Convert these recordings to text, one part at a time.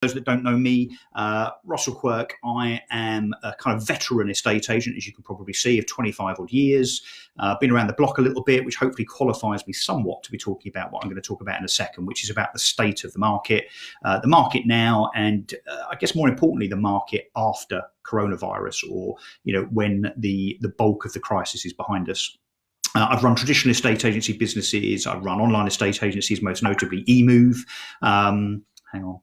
those that don't know me, Russell Quirk, I am a kind of veteran estate agent, as you can probably see, of 25 odd years. Been around the block a little bit, which hopefully qualifies me somewhat to be talking about what I'm going to talk about in a second, which is about the state of the market now, and I guess more importantly, the market after coronavirus, or when the bulk of the crisis is behind us. I've run traditional estate agency businesses. I've run online estate agencies, most notably eMove. Hang on.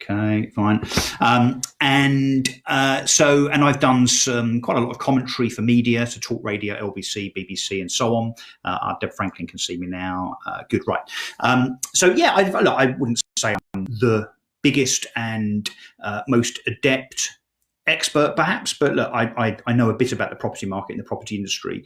Okay, fine. And I've done quite a lot of commentary for media, so talk radio, LBC, BBC, and so on. Deb Franklin can see me now. Good, right. I wouldn't say I'm the biggest and most adept expert, perhaps, but look, I know a bit about the property market and the property industry.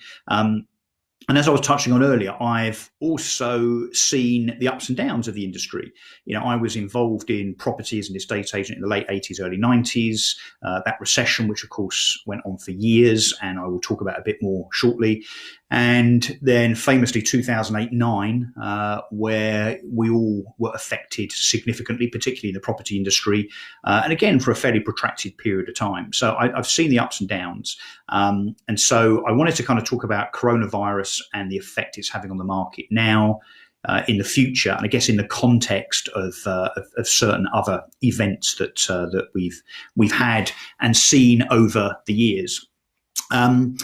And as I was touching on earlier, I've also seen the ups and downs of the industry. I was involved in property as an estate agent in the late 80s, early 90s, that recession, which of course went on for years, and I will talk about a bit more shortly. And then famously 2008-9, where we all were affected significantly, particularly in the property industry, and again, for a fairly protracted period of time. So I've seen the ups and downs. And so I wanted to kind of talk about coronavirus and the effect it's having on the market now, in the future, and I guess in the context of certain other events that we've had and seen over the years. And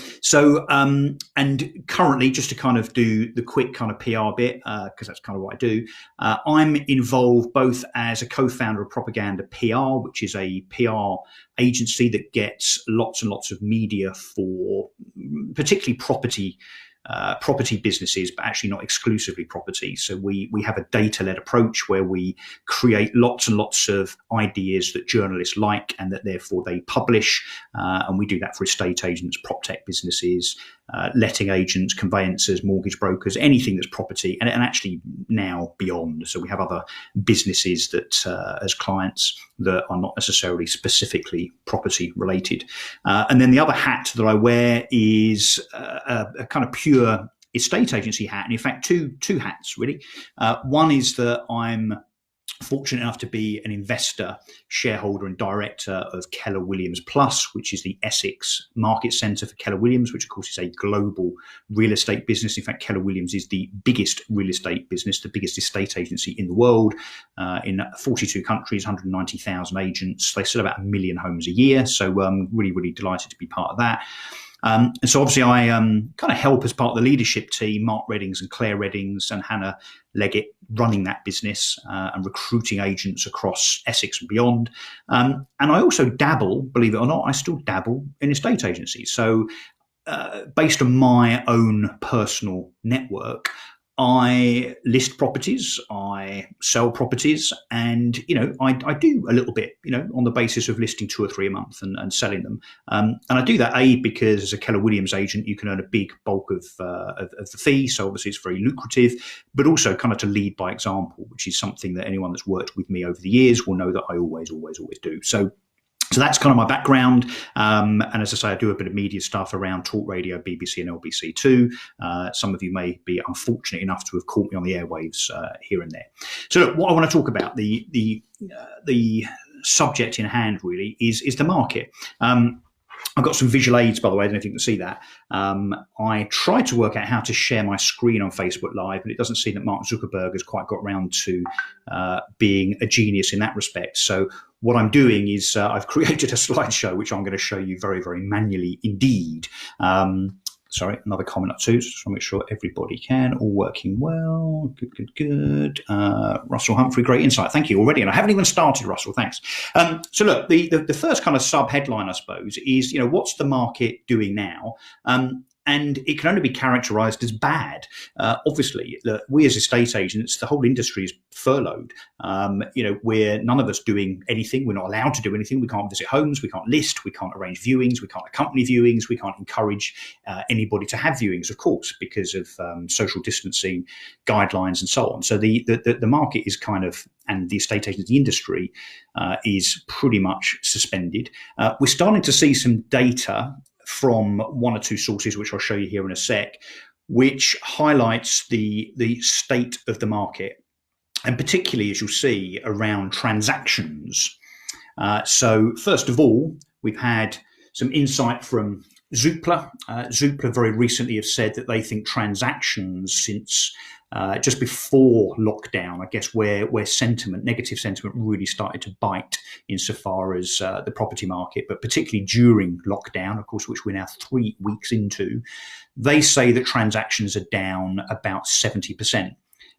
currently, just to kind of do the quick kind of PR bit, because that's kind of what I do, I'm involved both as a co-founder of Propaganda PR, which is a PR agency that gets lots and lots of media for particularly property businesses, but actually not exclusively property. So we have a data-led approach where we create lots and lots of ideas that journalists like and that therefore they publish. And we do that for estate agents, prop tech businesses, letting agents, conveyancers, mortgage brokers, anything that's property, and actually now beyond. So we have other businesses that as clients that are not necessarily specifically property related. And then the other hat that I wear is a kind of pure estate agency hat, and in fact two hats really. One is that I'm fortunate enough to be an investor, shareholder and director of Keller Williams Plus, which is the Essex market centre for Keller Williams, which of course is a global real estate business. In fact, Keller Williams is the biggest real estate business, the biggest estate agency in the world, in 42 countries, 190,000 agents. They sell about 1 million homes a year. So really, really delighted to be part of that. And so obviously I kind of help as part of the leadership team, Mark Reddings and Claire Reddings and Hannah Leggett, running that business and recruiting agents across Essex and beyond. And I also dabble, believe it or not, I still dabble in estate agencies. So based on my own personal network, I list properties, I sell properties, and, I do a little bit, on the basis of listing 2 or 3 a month and selling them. And I do that, because as a Keller Williams agent, you can earn a big bulk of the fee. So obviously it's very lucrative, but also kind of to lead by example, which is something that anyone that's worked with me over the years will know that I always do. So that's kind of my background. And as I say, I do a bit of media stuff around talk radio, BBC and LBC too. Some of you may be unfortunate enough to have caught me on the airwaves here and there. So look, what I want to talk about, the subject in hand really is the market. I've got some visual aids, by the way. I don't know if you can see that. I tried to work out how to share my screen on Facebook Live, but it doesn't seem that Mark Zuckerberg has quite got around to being a genius in that respect. So what I'm doing is I've created a slideshow, which I'm going to show you very, very manually indeed. Sorry, another comment or two. So just want to make sure everybody can. All working well. Good. Russell Humphrey, great insight. Thank you already. And I haven't even started, Russell. Thanks. So look, the first kind of sub-headline, I suppose, is, what's the market doing now? And it can only be characterized as bad. Obviously, we as estate agents, the whole industry is furloughed. We're none of us doing anything. We're not allowed to do anything. We can't visit homes. We can't list. We can't arrange viewings. We can't accompany viewings. We can't encourage anybody to have viewings, of course, because of social distancing guidelines and so on. So the market is kind of, and the estate agency industry is pretty much suspended. We're starting to see some data from 1 or 2 sources, which I'll show you here in a sec, which highlights the state of the market. and particularly, as you'll see, around transactions. So first of all, we've had some insight from Zoopla. Zoopla very recently have said that they think transactions since just before lockdown, I guess, where negative sentiment really started to bite insofar as the property market, but particularly during lockdown, of course, which we're now 3 weeks into, they say that transactions are down about 70%.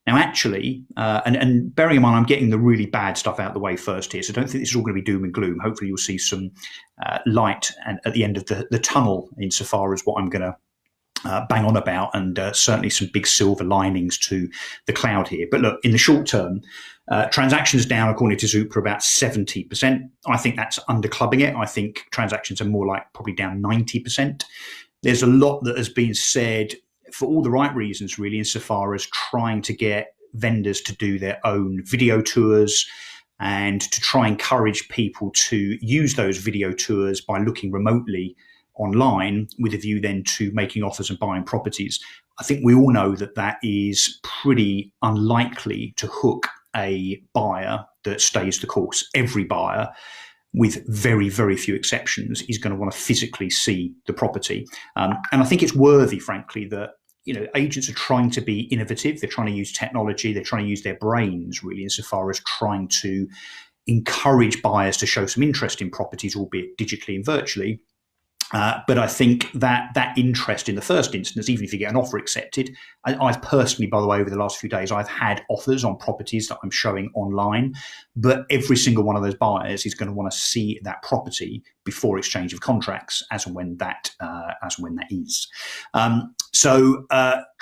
Now, actually, and bearing in mind, I'm getting the really bad stuff out of the way first here, so don't think this is all going to be doom and gloom. Hopefully, you'll see some light at the end of the tunnel insofar as what I'm going to bang on about, and certainly some big silver linings to the cloud here. But look, in the short term, transactions down, according to Zoopla, about 70%. I think that's underclubbing it. I think transactions are more like probably down 90%. There's a lot that has been said for all the right reasons, really, insofar as trying to get vendors to do their own video tours and to try and encourage people to use those video tours by looking remotely online with a view then to making offers and buying properties. I think we all know that that is pretty unlikely to hook a buyer that stays the course. Every buyer, with very, very few exceptions, is going to want to physically see the property. And I think it's worthy, frankly, that agents are trying to be innovative. They're trying to use technology. They're trying to use their brains, really, insofar as trying to encourage buyers to show some interest in properties, albeit digitally and virtually. But I think that interest in the first instance, even if you get an offer accepted, I've personally, by the way, over the last few days, I've had offers on properties that I'm showing online, but every single one of those buyers is going to want to see that property before exchange of contracts, as and when that is. So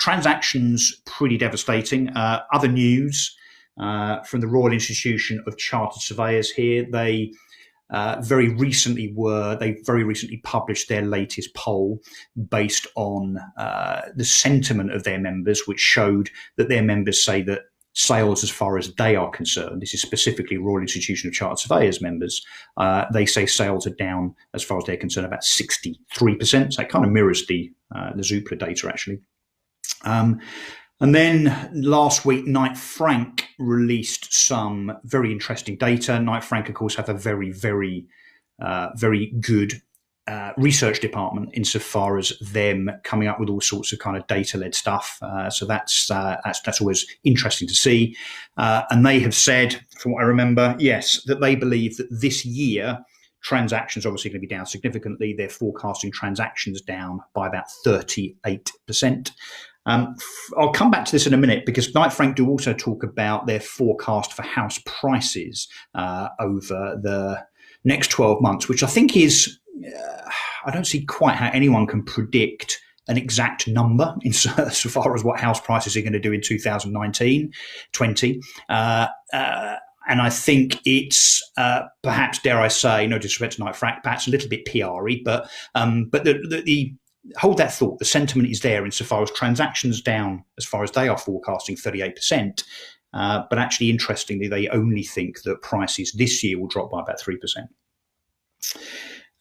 transactions, pretty devastating. Other news from the Royal Institution of Chartered Surveyors here, they very recently published their latest poll based on the sentiment of their members, which showed that their members say that sales, as far as they are concerned, this is specifically Royal Institution of Chartered Surveyors members, they say sales are down, as far as they're concerned, about 63%. So it kind of mirrors the Zoopla data, actually. And then last week, Knight Frank released some very interesting data. Knight Frank, of course, have a very, very, very good research department insofar as them coming up with all sorts of kind of data-led stuff. So that's always interesting to see. And they have said, from what I remember, yes, that they believe that this year transactions are obviously going to be down significantly. They're forecasting transactions down by about 38%. I'll come back to this in a minute, because Knight Frank do also talk about their forecast for house prices over the next 12 months, which I think is, I don't see quite how anyone can predict an exact number so far as what house prices are going to do in 2019, 20. And I think it's perhaps, dare I say, no disrespect to Knight Frank, perhaps a little bit PR-y, but the hold that thought. The sentiment is there insofar as transactions down, as far as they are forecasting 38%. But actually, interestingly, they only think that prices this year will drop by about 3%.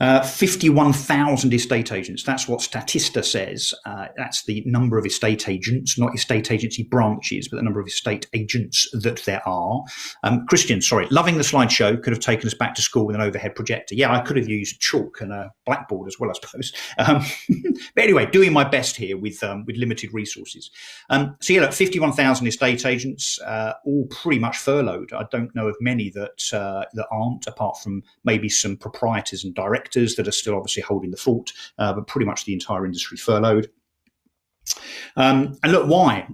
51,000 estate agents. That's what Statista says. That's the number of estate agents, not estate agency branches, but the number of estate agents that there are. Christian, sorry, loving the slideshow. Could have taken us back to school with an overhead projector. Yeah, I could have used chalk and a blackboard as well, I suppose. But anyway, doing my best here with limited resources. So yeah, look, 51,000 estate agents, all pretty much furloughed. I don't know of many that aren't, apart from maybe some proprietors and directors that are still obviously holding the fort, but pretty much the entire industry furloughed. And look, why?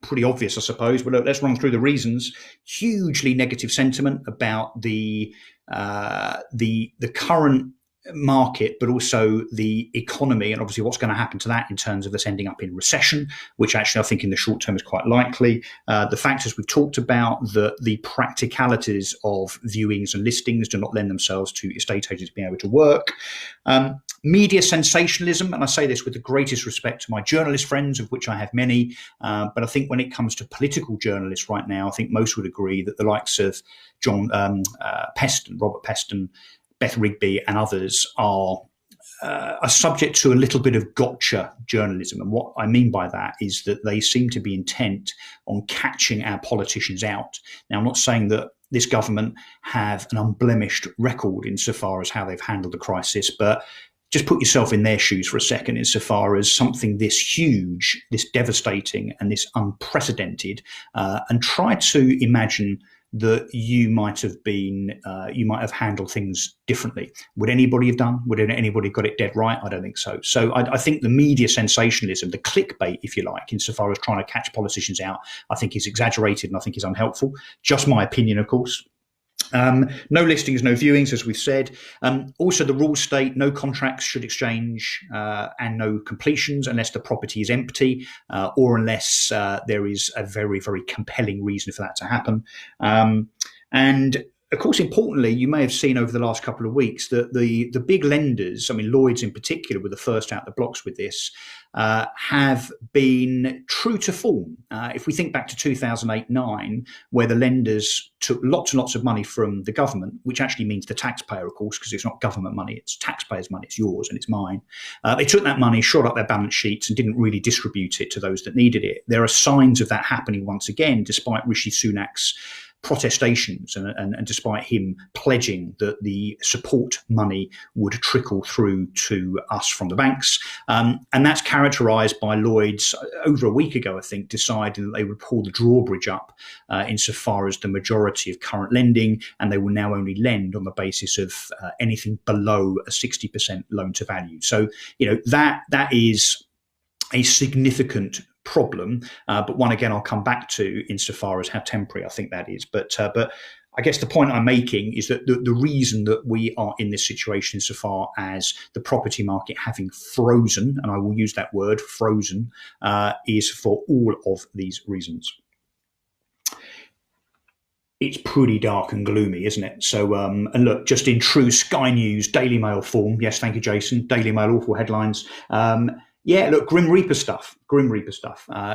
Pretty obvious, I suppose, but look, let's run through the reasons. Hugely negative sentiment about the current market, but also the economy, and obviously what's going to happen to that in terms of us ending up in recession, which actually I think in the short term is quite likely. The factors we've talked about, the practicalities of viewings and listings do not lend themselves to estate agents being able to work. Media sensationalism, and I say this with the greatest respect to my journalist friends, of which I have many, but I think when it comes to political journalists right now, I think most would agree that the likes of Robert Peston, Beth Rigby and others are are subject to a little bit of gotcha journalism. And what I mean by that is that they seem to be intent on catching our politicians out. Now, I'm not saying that this government have an unblemished record insofar as how they've handled the crisis, but just put yourself in their shoes for a second insofar as something this huge, this devastating, and this unprecedented, and try to imagine that you might have handled things differently. Would anybody have done? Would anybody have got it dead right? I don't think so. So I think the media sensationalism, the clickbait, if you like, insofar as trying to catch politicians out, I think is exaggerated and I think is unhelpful. Just my opinion, of course. No listings, no viewings, as we've said. Also, the rules state no contracts should exchange and no completions unless the property is empty or unless there is a very, very compelling reason for that to happen. And of course, importantly, you may have seen over the last couple of weeks that the big lenders, I mean, Lloyds in particular, were the first out the blocks with this, have been true to form. If we think back to 2008-9, where the lenders took lots and lots of money from the government, which actually means the taxpayer, of course, because it's not government money, it's taxpayers' money, it's yours and it's mine. They took that money, shored up their balance sheets and didn't really distribute it to those that needed it. There are signs of that happening once again, despite Rishi Sunak's protestations and despite him pledging that the support money would trickle through to us from the banks. And that's characterised by Lloyds over a week ago, I think, deciding that they would pull the drawbridge up insofar as the majority of current lending, and they will now only lend on the basis of anything below a 60% loan to value. So, that is a significant problem, but one again I'll come back to insofar as how temporary I think that is. But I guess the point I'm making is that the reason that we are in this situation insofar as the property market having frozen, and I will use that word, frozen, is for all of these reasons. It's pretty dark and gloomy, isn't it? So, and look, just in true Sky News Daily Mail form, yes, thank you, Jason, Daily Mail, awful headlines. Yeah, look, Grim Reaper stuff,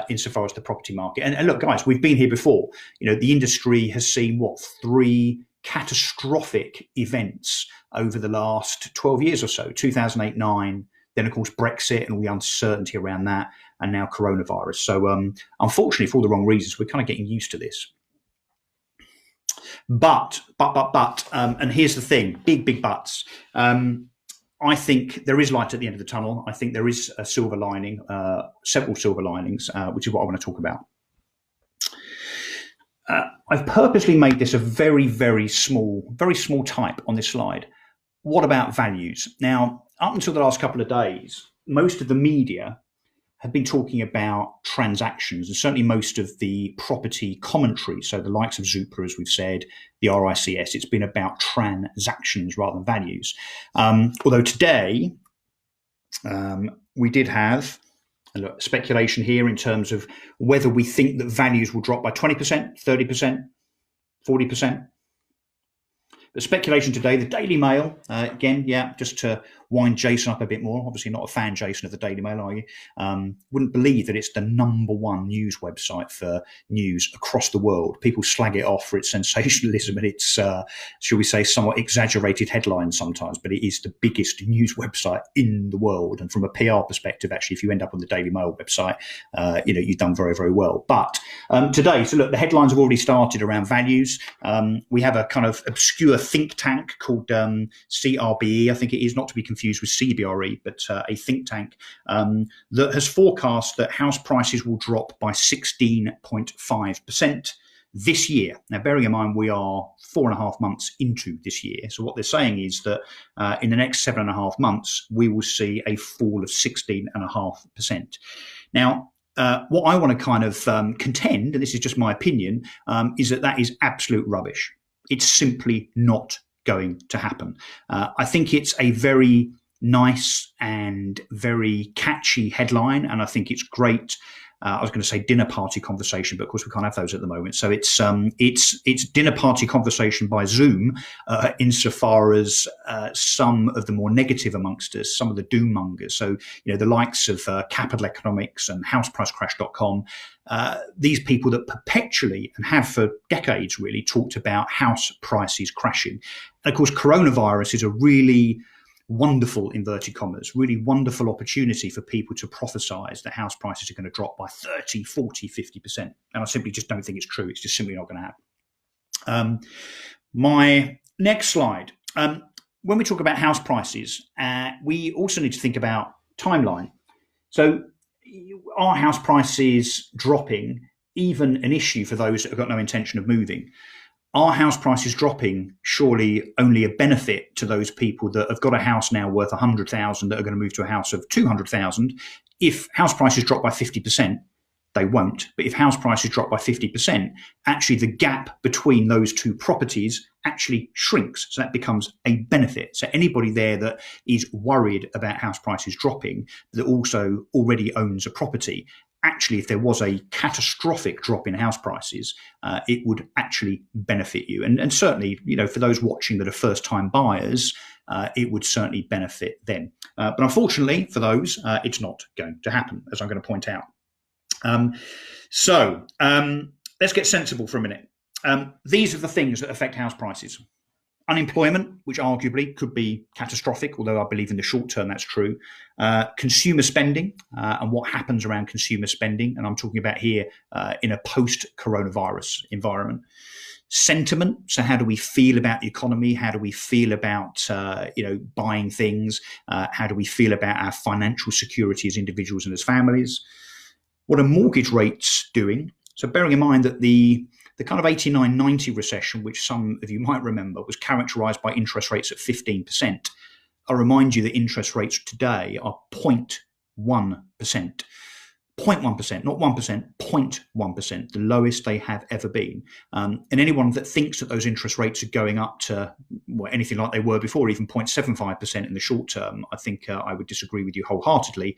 insofar as the property market. And look, guys, we've been here before. The industry has seen, 3 catastrophic events over the last 12 years or so, 2008-9, then, of course, Brexit and all the uncertainty around that, and now coronavirus. So, unfortunately, for all the wrong reasons, we're kind of getting used to this. But, and here's the thing, big buts. I think there is light at the end of the tunnel. I think there is a silver lining, several silver linings, which is what I want to talk about. I've purposely made this a very, very small type on this slide. What about values? Now, up until the last couple of days, most of the media have been talking about transactions, and certainly most of the property commentary, so the likes of Zoopla, as we've said, the RICS, it's been about transactions rather than values. Although today we did have speculation here in terms of whether we think that values will drop by 20%, 30%, 40%. The speculation today, the Daily Mail, again, just to wind Jason up a bit more. Obviously not a fan, Jason, of the Daily Mail, are you? Wouldn't believe that it's the #1 news website for news across the world. People slag it off for its sensationalism and its, shall we say, somewhat exaggerated headlines sometimes, but it is the biggest news website in the world. And from a PR perspective, actually, if you end up on the Daily Mail website, you've done very, very well. But today, so look, the headlines have already started around values. We have a kind of obscure think tank called CRBE, I think it is, not to be confused with CBRE, but a think tank that has forecast that house prices will drop by 16.5% this year. Now, bearing in mind we are 4.5 months into this year, so what they're saying is that in the next 7.5 months we will see a fall of 16.5%. Now, what I want to kind of contend, and this is just my opinion, is that is absolute rubbish. It's simply not going to happen. I think it's a very nice and very catchy headline, and I think it's great. I was going to say dinner party conversation, but of course we can't have those at the moment. So it's dinner party conversation by Zoom, insofar as some of the more negative amongst us, some of the doom mongers. So the likes of Capital Economics and HousePriceCrash.com. These people that perpetually and have for decades really talked about house prices crashing. And of course, coronavirus is a really wonderful, inverted commas, really wonderful opportunity for people to prophesize that house prices are going to drop by 30, 40, 50%. And I simply just don't think it's true. It's just simply not going to happen. My next slide. When we talk about house prices, we also need to think about timeline. So are house prices dropping even an issue for those that have got no intention of moving? Are house prices dropping surely only a benefit to those people that have got a house now worth 100,000 that are going to move to a house of 200,000? If house prices drop by 50%, they won't. But if house prices drop by 50%, actually the gap between those two properties actually shrinks. So that becomes a benefit. So anybody there that is worried about house prices dropping, that also already owns a property, actually, if there was a catastrophic drop in house prices, it would actually benefit you. And certainly, for those watching that are first-time buyers, it would certainly benefit them. But unfortunately, for those, it's not going to happen, as I'm going to point out. So let's get sensible for a minute. These are the things that affect house prices. Unemployment, which arguably could be catastrophic, although I believe in the short term that's true. Consumer spending and what happens around consumer spending. And I'm talking about here in a post-coronavirus environment. Sentiment. So how do we feel about the economy? How do we feel about, buying things? How do we feel about our financial security as individuals and as families? What are mortgage rates doing? So bearing in mind that the kind of 89-90 recession, which some of you might remember, was characterized by interest rates at 15%. I'll remind you that interest rates today are 0.1%. 0.1%, not 1%, 0.1%, the lowest they have ever been. And anyone that thinks that those interest rates are going up to anything like they were before, even 0.75% in the short term, I think I would disagree with you wholeheartedly.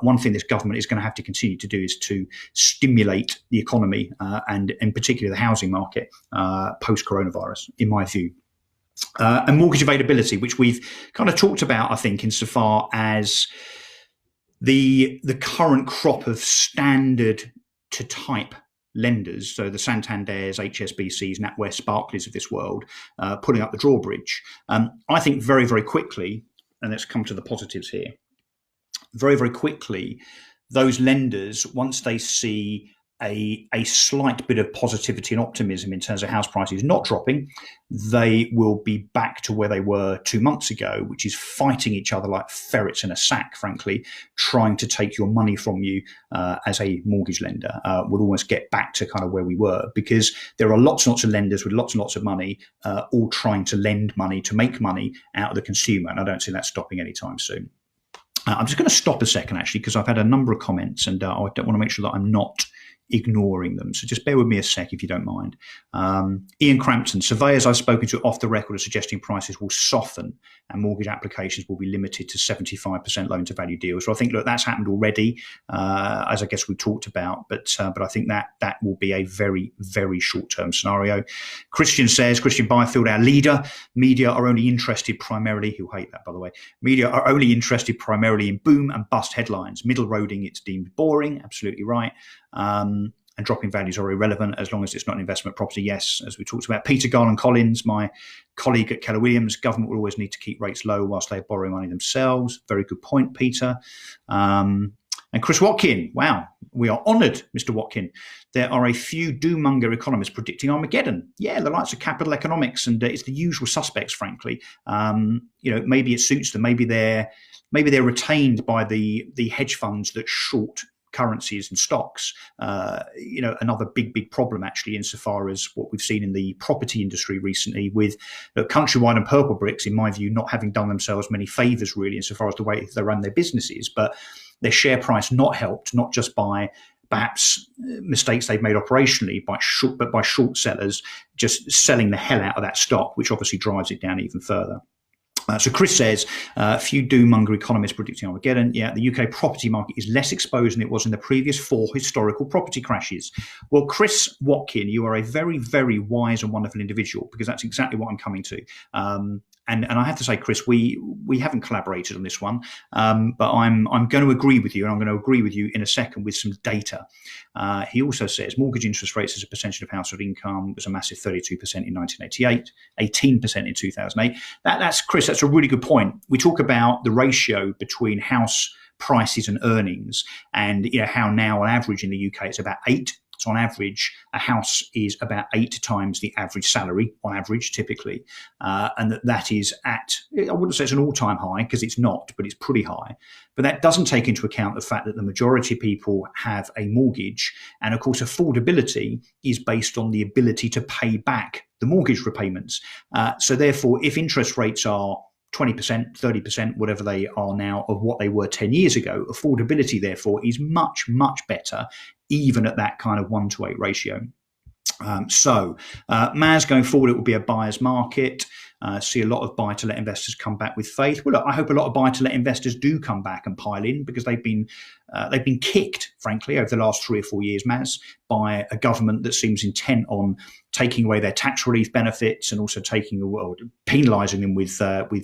One thing this government is going to have to continue to do is to stimulate the economy and in particular the housing market post-coronavirus, in my view. And mortgage availability, which we've kind of talked about, I think, insofar as the current crop of standard to type lenders, so the Santanders, HSBCs, NatWest, Barclays of this world, putting up the drawbridge. I think very, very quickly, and let's come to the positives here, very, very quickly, those lenders, once they see a slight bit of positivity and optimism in terms of house prices not dropping, they will be back to where they were 2 months ago, which is fighting each other like ferrets in a sack, frankly, trying to take your money from you as a mortgage lender. We'll almost get back to kind of where we were, because there are lots and lots of lenders with lots and lots of money, all trying to lend money, to make money out of the consumer. And I don't see that stopping anytime soon. I'm just going to stop a second, actually, because I've had a number of comments and I don't want to make sure that I'm not ignoring them. So just bear with me a sec if you don't mind. Ian Crampton, surveyors I've spoken to off the record are suggesting prices will soften and mortgage applications will be limited to 75% loan to value deals. So I think, look, that's happened already, as I guess we talked about, but I think that will be a very, very short-term scenario. Christian Byfield, our leader, media are only interested primarily, he'll hate that by the way, media are only interested primarily in boom and bust headlines. Middle roading, it's deemed boring, absolutely right. And dropping values are irrelevant as long as it's not an investment property. Yes, as we talked about. Peter Garland-Collins, my colleague at Keller Williams, government will always need to keep rates low whilst they're borrowing money themselves. Very good point, Peter. And Chris Watkin, wow, we are honoured, Mr. Watkin. There are a few doom-monger economists predicting Armageddon. Yeah, the likes of capital economics, and it's the usual suspects, frankly. Maybe it suits them. Maybe they're retained by the hedge funds that short currencies and stocks. Another big problem actually, insofar as what we've seen in the property industry recently with Countrywide and Purple Bricks, in my view, not having done themselves many favours really insofar as the way they run their businesses, but their share price not helped, not just by perhaps mistakes they've made operationally, but by short sellers just selling the hell out of that stock, which obviously drives it down even further. So Chris says, a few doom-monger economists predicting Armageddon. Yeah, the UK property market is less exposed than it was in the previous 4 historical property crashes. Well, Chris Watkin, you are a very, very wise and wonderful individual, because that's exactly what I'm coming to. And I have to say, Chris, we haven't collaborated on this one, but I'm going to agree with you, and I'm going to agree with you in a second with some data. He also says mortgage interest rates as a percentage of household income was a massive 32% in 1988, 18% in 2008. That's Chris. that's a really good point. We talk about the ratio between house prices and earnings, and how now on average in the UK it's about 8. So on average, a house is about 8 times the average salary, on average, typically. And that is at, I wouldn't say it's an all-time high, because it's not, but it's pretty high. But that doesn't take into account the fact that the majority of people have a mortgage. And of course, affordability is based on the ability to pay back the mortgage repayments. So therefore, if interest rates are 20%, 30%, whatever they are now, of what they were 10 years ago, affordability, therefore, is much, much better, even at that kind of 1-to-8 ratio. Maz, going forward, it will be a buyer's market. See a lot of buy-to-let investors come back with faith. Well, look, I hope a lot of buy-to-let investors do come back and pile in, because they've been kicked, frankly, over the last 3 or 4 years, Maz, by a government that seems intent on taking away their tax relief benefits and also penalising them with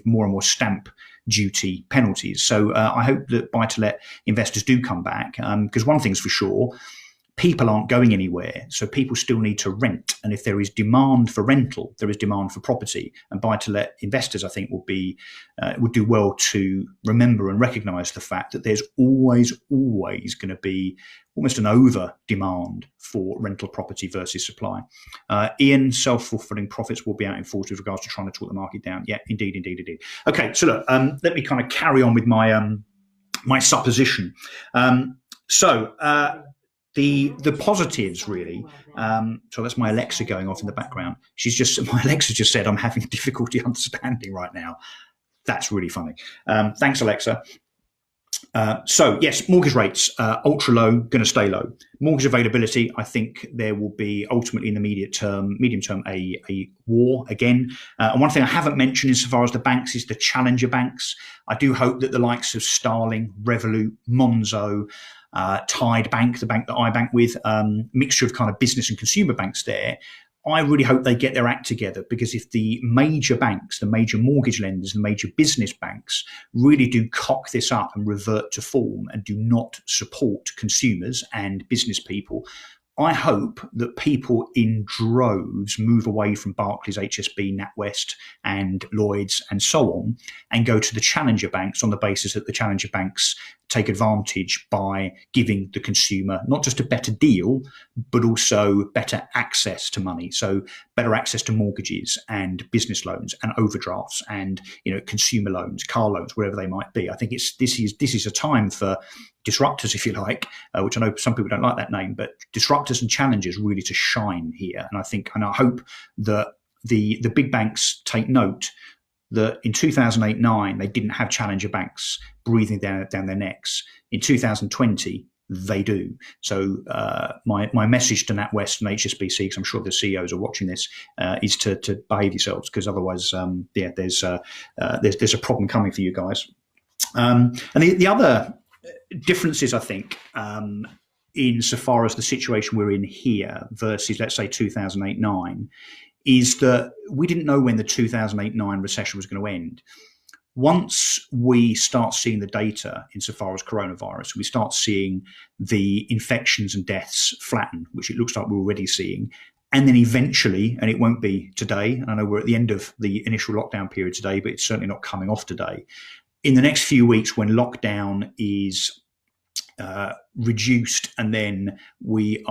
more and more stamp duty penalties. So I hope that buy-to-let investors do come back, because one thing's for sure: people aren't going anywhere, so people still need to rent. And if there is demand for rental, there is demand for property. And buy-to-let investors, I think, would do well to remember and recognise the fact that there's always going to be almost an over-demand for rental property versus supply. Ian, self-fulfilling prophets will be out in force with regards to trying to talk the market down. Yeah, indeed. Okay, so look, let me kind of carry on with my my supposition. The positives, really. So that's my Alexa going off in the background. My Alexa just said, I'm having difficulty understanding right now. That's really funny. Thanks, Alexa. So yes, mortgage rates, ultra low, going to stay low. Mortgage availability, I think there will be ultimately in the medium term, a war again. And one thing I haven't mentioned insofar as the banks is the challenger banks. I do hope that the likes of Starling, Revolut, Monzo, Tide Bank, the bank that I bank with, mixture of kind of business and consumer banks there, I really hope they get their act together, because if the major banks, the major mortgage lenders, the major business banks really do cock this up and revert to form and do not support consumers and business people, I hope that people in droves move away from Barclays, HSB, NatWest and Lloyds and so on, and go to the challenger banks on the basis that the challenger banks take advantage by giving the consumer not just a better deal, but also better access to money. So better access to mortgages and business loans and overdrafts and consumer loans, car loans, wherever they might be. I think this is a time for disruptors, if you like, which I know some people don't like that name, but disruptors and challengers really to shine here. And I hope that the big banks take note that in 2008-9, they didn't have challenger banks breathing down their necks. In 2020, they do. So my message to NatWest and HSBC, because I'm sure the CEOs are watching this, is to behave yourselves, because otherwise, there's a problem coming for you guys. And the other differences, I think, insofar as the situation we're in here versus, let's say, 2008-9, is that we didn't know when the 2008-9 recession was going to end. Once we start seeing the data insofar as coronavirus, we start seeing the infections and deaths flatten, which it looks like we're already seeing. And then eventually, and it won't be today, and I know we're at the end of the initial lockdown period today, but it's certainly not coming off today. In the next few weeks, when lockdown is reduced and then we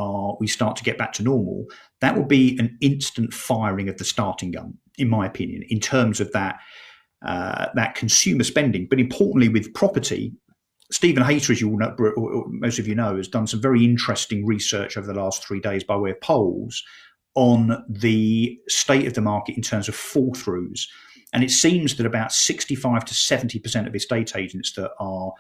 start to get back to normal, that will be an instant firing of the starting gun, in my opinion, in terms of that consumer spending. But importantly, with property, Stephen Hayter, as you all know, or most of you know, has done some very interesting research over the last 3 days by way of polls on the state of the market in terms of fall-throughs. And it seems that about 65 to 70% of estate agents that are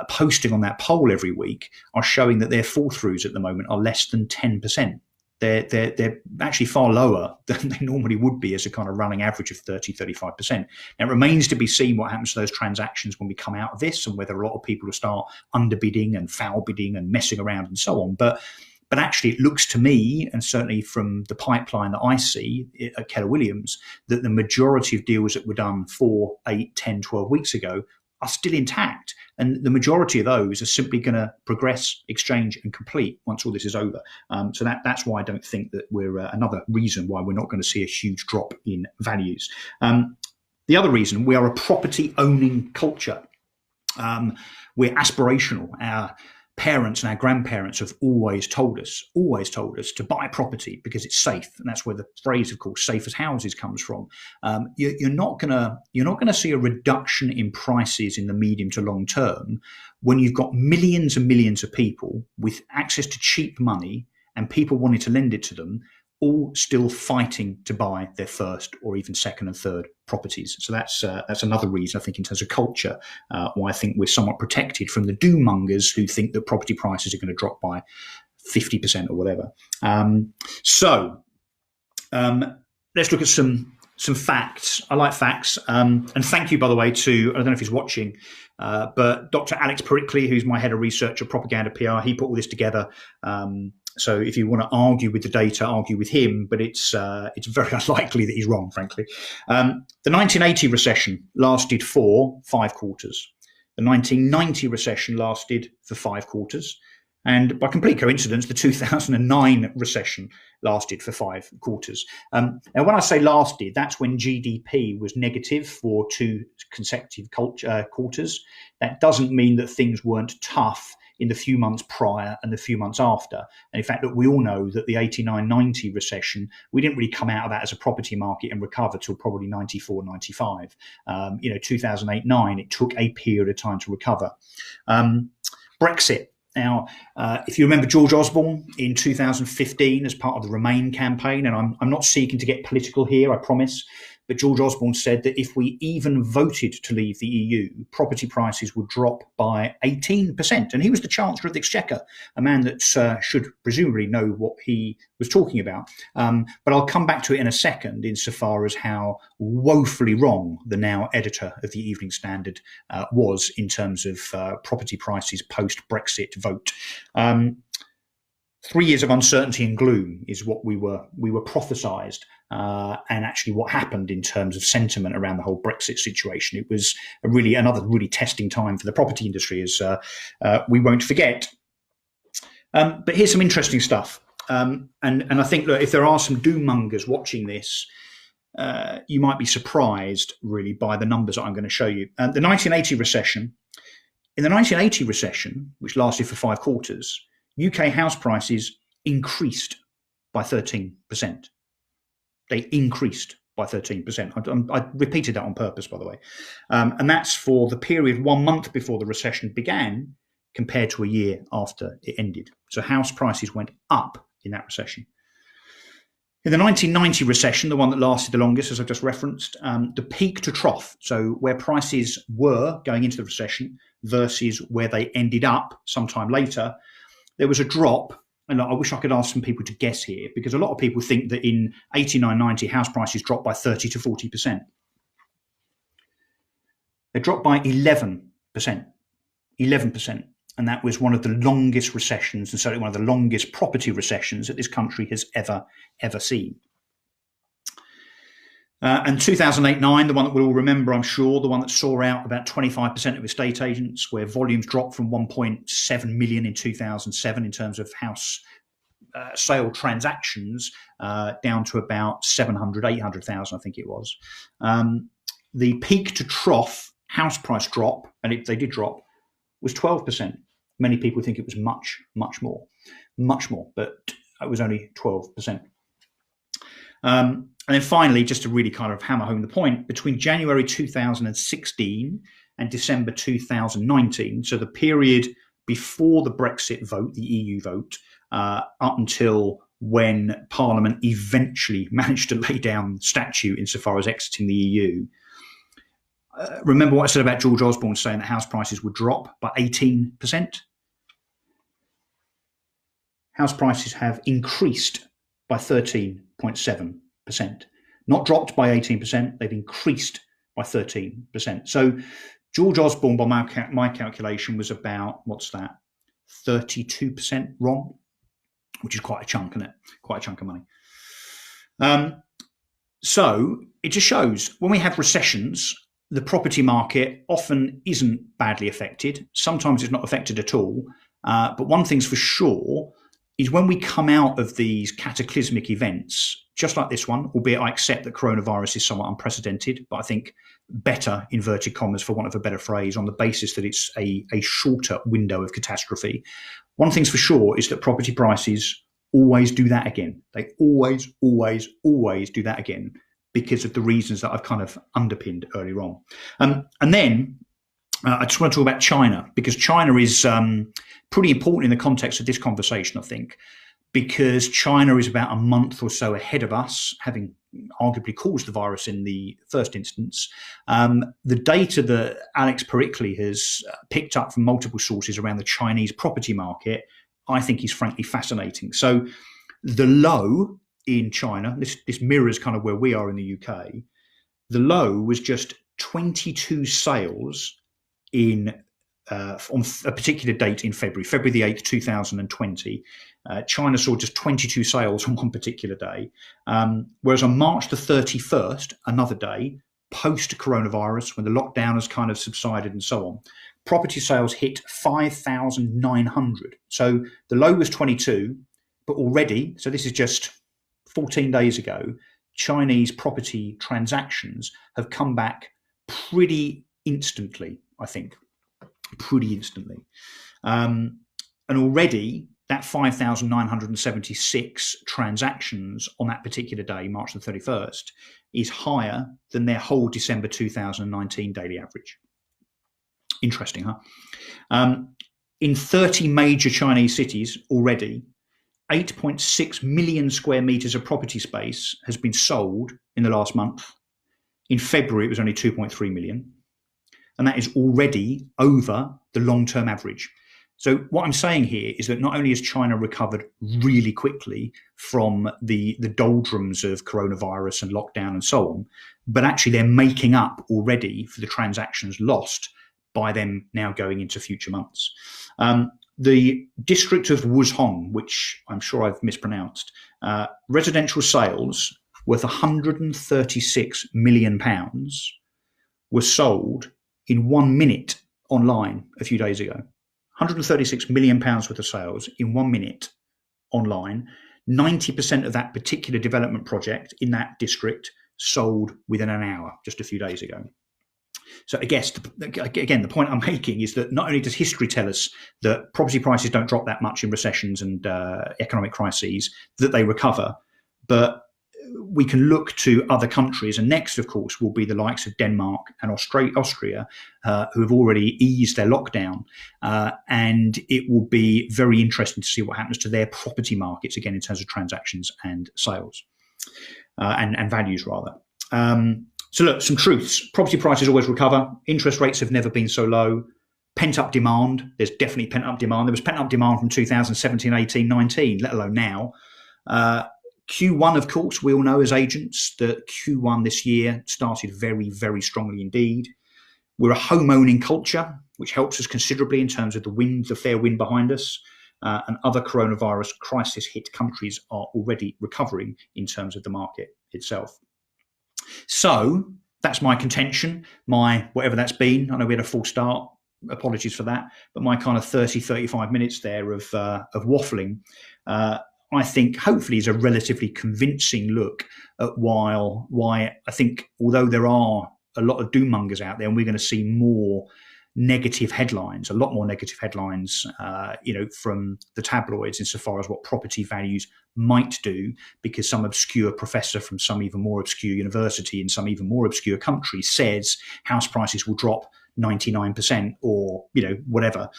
posting on that poll every week are showing that their fall-throughs at the moment are less than 10%. They're actually far lower than they normally would be as a kind of running average of 30-35%. Now, it remains to be seen what happens to those transactions when we come out of this, and whether a lot of people will start underbidding and foul bidding and messing around and so on. But actually, it looks to me, and certainly from the pipeline that I see at Keller Williams, that the majority of deals that were done 4, 8, 10, 12 weeks ago are still intact. And the majority of those are simply going to progress, exchange and complete once all this is over. So that's why I don't think that we're another reason why we're not going to see a huge drop in values. The other reason, we are a property owning culture. We're aspirational. Our parents and our grandparents have always told us to buy property because it's safe, and that's where the phrase, of course, "safe as houses" comes from. You're not gonna see a reduction in prices in the medium to long term when you've got millions and millions of people with access to cheap money and people wanting to lend it to them, all still fighting to buy their first or even second and third properties. So that's another reason, I think, in terms of culture, why I think we're somewhat protected from the doom mongers who think that property prices are going to drop by 50% or whatever. Let's look at some facts. I like facts. And thank you, by the way, to, I don't know if he's watching, but Dr. Alex Pericli, who's my head of research at Propaganda PR, he put all this together. So if you want to argue with the data, argue with him, but it's very unlikely that he's wrong, frankly. The 1980 recession lasted for 5 quarters. The 1990 recession lasted for 5 quarters. And by complete coincidence, the 2009 recession lasted for 5 quarters. Now, when I say lasted, that's when GDP was negative for 2 consecutive quarters. That doesn't mean that things weren't tough in the few months prior and the few months after. And in fact, that we all know that the 89-90 recession, we didn't really come out of that as a property market and recover till probably 94, 95. 2008-9, it took a period of time to recover. Brexit. Now, if you remember George Osborne in 2015 as part of the Remain campaign, and I'm not seeking to get political here, I promise, but George Osborne said that if we even voted to leave the EU, property prices would drop by 18%. And he was the Chancellor of the Exchequer, a man that should presumably know what he was talking about. But I'll come back to it in a second, insofar as how woefully wrong the now editor of the Evening Standard was in terms of property prices post-Brexit vote. 3 years of uncertainty and gloom is what we were prophesised, and actually what happened in terms of sentiment around the whole Brexit situation. It was another really testing time for the property industry, as we won't forget. But here's some interesting stuff, and I think that if there are some doom mongers watching this, you might be surprised really by the numbers that I'm going to show you. The 1980 recession. In the 1980 recession, which lasted for 5 quarters, UK house prices increased by 13%. They increased by 13%. I repeated that on purpose, by the way. And that's for the period 1 month before the recession began compared to a year after it ended. So house prices went up in that recession. In the 1990 recession, the one that lasted the longest, as I've just referenced, the peak to trough, so where prices were going into the recession versus where they ended up sometime later, there was a drop. And I wish I could ask some people to guess here, because a lot of people think that in 89-90, house prices dropped by 30 to 40%. They dropped by 11%. 11%. And that was one of the longest recessions, and certainly one of the longest property recessions that this country has ever seen. And 2008-9, the one that we'll all remember, I'm sure, the one that saw out about 25% of estate agents, where volumes dropped from 1.7 million in 2007 in terms of house sale transactions down to about 700, 800,000, I think it was. The peak to trough house price drop, and they did drop, was 12%. Many people think it was much more, but it was only 12%. And then finally, just to really kind of hammer home the point, between January 2016 and December 2019, so the period before the Brexit vote, the EU vote, up until when Parliament eventually managed to lay down statute insofar as exiting the EU. Remember what I said about George Osborne saying that house prices would drop by 18%? House prices have increased by 13.7%. Not dropped by 18%, they've increased by 13%. So George Osborne, by my calculation, was about, 32% wrong, which is quite a chunk, isn't it? Quite a chunk of money. So it just shows when we have recessions, the property market often isn't badly affected. Sometimes it's not affected at all. But one thing's for sure is when we come out of these cataclysmic events, just like this one, albeit I accept that coronavirus is somewhat unprecedented, but I think better, inverted commas, for want of a better phrase, on the basis that it's a shorter window of catastrophe. One thing's for sure is that property prices always do that again. They always do that again because of the reasons that I've kind of underpinned earlier on. And then I just want to talk about China, because China is pretty important in the context of this conversation, I think, because China is about a month or so ahead of us, having arguably caused the virus in the first instance. The data that Alex Pericli has picked up from multiple sources around the Chinese property market, I think is frankly fascinating. So the low in China, this mirrors kind of where we are in the UK, the low was just 22 sales on a particular date in February the 8th, 2020. China saw just 22 sales on one particular day. Whereas on March the 31st, another day, post-coronavirus, when the lockdown has kind of subsided and so on, property sales hit 5,900. So the low was 22, but already, so this is just 14 days ago, Chinese property transactions have come back pretty instantly, I think. Pretty instantly. And already that 5,976 transactions on that particular day, March the 31st, is higher than their whole December 2019 daily average. Interesting, huh? In 30 major Chinese cities already, 8.6 million square meters of property space has been sold in the last month. In February, it was only 2.3 million. And that is already over the long-term average. So what I'm saying here is that not only has China recovered really quickly from the doldrums of coronavirus and lockdown and so on, but actually they're making up already for the transactions lost by them now going into future months. The district of Wuzhong, which I'm sure I've mispronounced, residential sales worth £136 million were sold in 1 minute online a few days ago. £136 million worth of sales in 1 minute online. 90% of that particular development project in that district sold within an hour just a few days ago. So I guess, again, the point I'm making is that not only does history tell us that property prices don't drop that much in recessions and economic crises, that they recover, but we can look to other countries, and next, of course, will be the likes of Denmark and Austria, who have already eased their lockdown. And it will be very interesting to see what happens to their property markets, again, in terms of transactions and sales and values, rather. So look, some truths. Property prices always recover. Interest rates have never been so low. Pent-up demand. There's definitely pent-up demand. There was pent-up demand from 2017, 18, 19, let alone now. Q1, of course, we all know as agents that Q1 this year started very, very strongly indeed. We're a home-owning culture, which helps us considerably in terms of the fair wind behind us. And other coronavirus crisis-hit countries are already recovering in terms of the market itself. So that's my contention, my whatever that's been. I know we had a full start. Apologies for that. But my kind of 30, 35 minutes there of waffling, I think hopefully is a relatively convincing look at why I think, although there are a lot of doom mongers out there, and we're going to see more negative headlines, a lot more negative headlines, from the tabloids insofar as what property values might do, because some obscure professor from some even more obscure university in some even more obscure country says house prices will drop 99% or, whatever.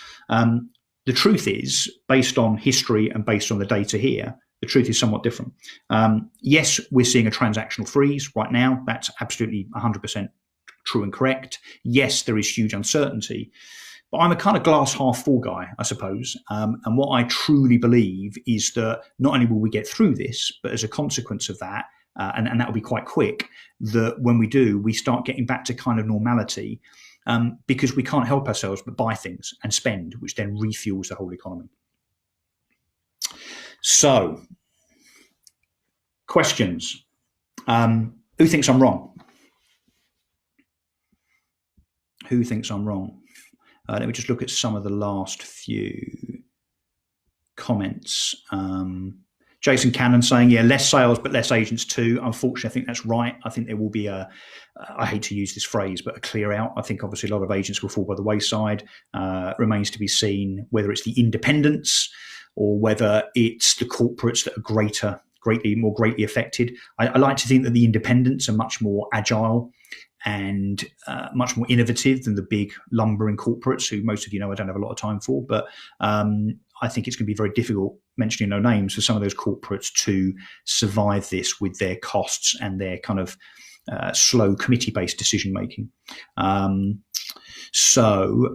The truth is, based on history and based on the data here, the truth is somewhat different. Yes, we're seeing a transactional freeze right now. That's absolutely 100% true and correct. Yes, there is huge uncertainty. But I'm a kind of glass half full guy, I suppose. And what I truly believe is that not only will we get through this, but as a consequence of that, and that will be quite quick, that when we do, we start getting back to kind of normality. Because we can't help ourselves but buy things and spend, which then refuels the whole economy. So, questions. Who thinks I'm wrong? Who thinks I'm wrong? Let me just look at some of the last few comments. Jason Cannon saying, yeah, less sales, but less agents too. Unfortunately, I think that's right. I think there will be I hate to use this phrase, but a clear out. I think obviously a lot of agents will fall by the wayside. Remains to be seen whether it's the independents or whether it's the corporates that are greatly affected. I like to think that the independents are much more agile and much more innovative than the big lumbering corporates, who most of you know I don't have a lot of time for. But I think it's going to be very difficult, mentioning no names, for some of those corporates to survive this with their costs and their kind of slow committee-based decision making. Who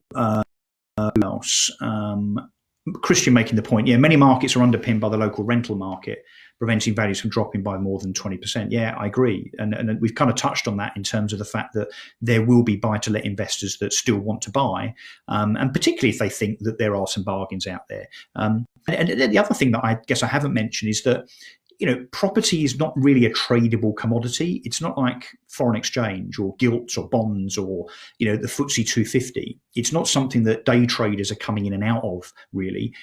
else? Christian making the point, yeah, many markets are underpinned by the local rental market, preventing values from dropping by more than 20%. Yeah, I agree. And we've kind of touched on that in terms of the fact that there will be buy-to-let investors that still want to buy, and particularly if they think that there are some bargains out there. And the other thing that I guess I haven't mentioned is that, property is not really a tradable commodity. It's not like foreign exchange or gilts or bonds or, the FTSE 250. It's not something that day traders are coming in and out of, really.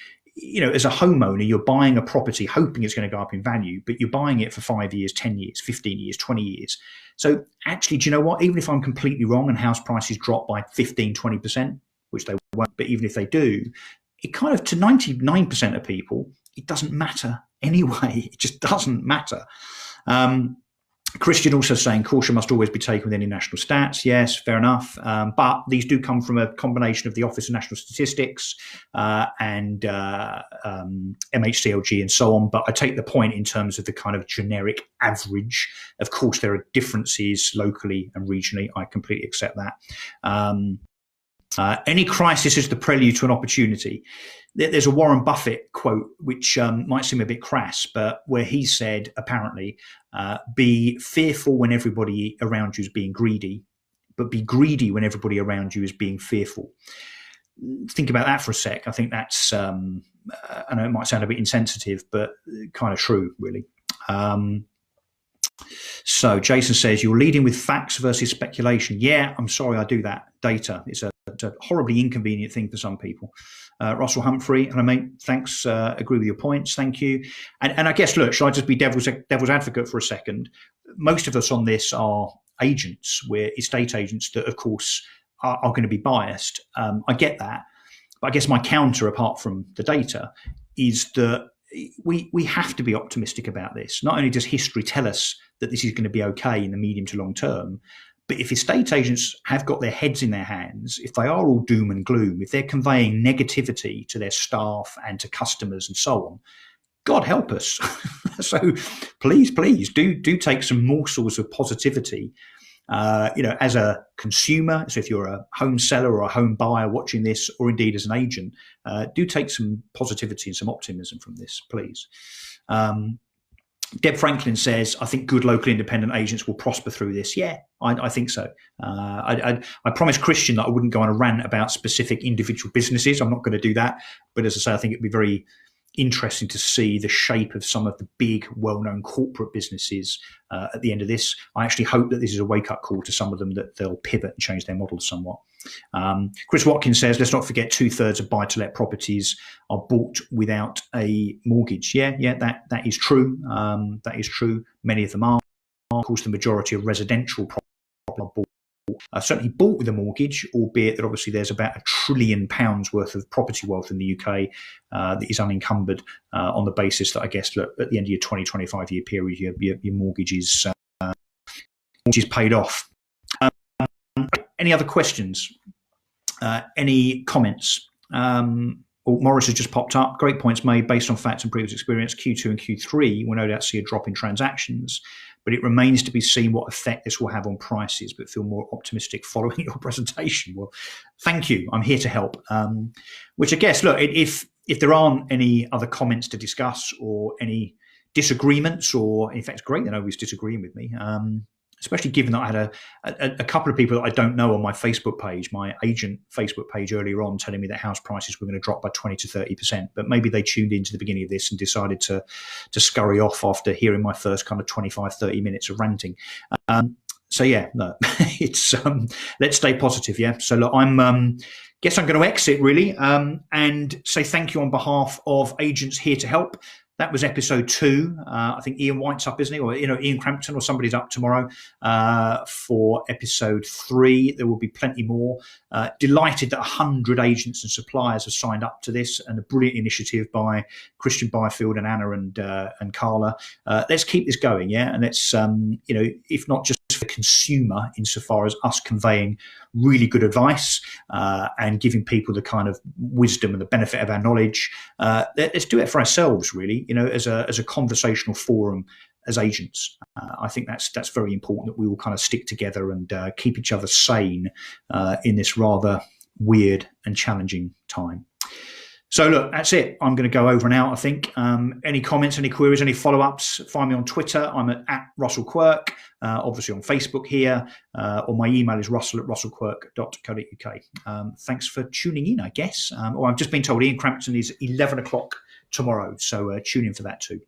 As a homeowner, you're buying a property hoping it's going to go up in value, but you're buying it for 5 years, 10 years, 15 years, 20 years. So actually, do you know what? Even if I'm completely wrong and house prices drop by 15, 20%, which they won't, but even if they do, it kind of, to 99% of people, it doesn't matter anyway. It just doesn't matter. Christian also saying caution must always be taken with any national stats. Yes, fair enough. But these do come from a combination of the Office of National Statistics and MHCLG and so on. But I take the point in terms of the kind of generic average. Of course, there are differences locally and regionally. I completely accept that. Any crisis is the prelude to an opportunity. There's a Warren Buffett quote, which might seem a bit crass, but where he said, apparently, be fearful when everybody around you is being greedy, but be greedy when everybody around you is being fearful. Think about that for a sec. I think that's, I know it might sound a bit insensitive, but kind of true, really. So Jason says, you're leading with facts versus speculation. Yeah, I'm sorry I do that. Data. It's a horribly inconvenient thing for some people. Russell Humphrey, hello mate, thanks, agree with your points, thank you. And I guess, look, shall I just be devil's advocate for a second? Most of us on this are agents. We're estate agents that, of course, are going to be biased. I get that. But I guess my counter, apart from the data, is that we have to be optimistic about this. Not only does history tell us that this is going to be okay in the medium to long term, but if estate agents have got their heads in their hands, if they are all doom and gloom, if they're conveying negativity to their staff and to customers and so on, God help us. So please do take some morsels of positivity. As a consumer, so if you're a home seller or a home buyer watching this, or indeed as an agent, do take some positivity and some optimism from this, please. Deb Franklin says, I think good local independent agents will prosper through this. Yeah, I think so. I promised Christian that I wouldn't go on a rant about specific individual businesses. I'm not going to do that. But as I say, I think it'd be very interesting to see the shape of some of the big, well-known corporate businesses at the end of this. I actually hope that this is a wake-up call to some of them, that they'll pivot and change their models somewhat. Chris Watkins says, let's not forget 2/3 of buy-to-let properties are bought without a mortgage. Yeah, that is true. That is true. Many of them are. Of course, the majority of residential properties are bought. Certainly bought with a mortgage, albeit that obviously there's about £1 trillion worth of property wealth in the UK that is unencumbered on the basis that, I guess, look, at the end of your 20-25 year period, your mortgage is paid off. Any other questions? Any comments? Morris has just popped up. Great points made based on facts and previous experience. Q2 and Q3 will no doubt see a drop in transactions, but it remains to be seen what effect this will have on prices, but feel more optimistic following your presentation. Well, thank you. I'm here to help. Which I guess, look, if there aren't any other comments to discuss or any disagreements, or in fact, it's great that nobody's disagreeing with me, especially given that I had a couple of people that I don't know on my Facebook page, my agent Facebook page earlier on, telling me that house prices were going to drop by 20 to 30%. But maybe they tuned into the beginning of this and decided to scurry off after hearing my first kind of 25, 30 minutes of ranting. So yeah, no, it's let's stay positive. Yeah. So look, guess I'm going to exit really, and say thank you on behalf of Agents Here to Help. That was episode 2. I think Ian White's up, isn't he? Or Ian Crampton or somebody's up tomorrow for episode 3. There will be plenty more. Delighted that 100 agents and suppliers have signed up to this, and a brilliant initiative by Christian Byfield and Anna and Carla. Let's keep this going, yeah. And let's if not just for the consumer, insofar as us conveying really good advice and giving people the kind of wisdom and the benefit of our knowledge. Let's do it for ourselves, really. As a conversational forum as agents. I think that's very important, that we all kind of stick together and keep each other sane in this rather weird and challenging time. So look, that's it. I'm going to go over and out, I think. Any comments, any queries, any follow-ups, find me on Twitter. I'm at Russell Quirk, obviously on Facebook here, or my email is russell@russellquirk.co.uk. Thanks for tuning in, I guess. I've just been told Ian Crampton is 11 o'clock tomorrow, so tune in for that too.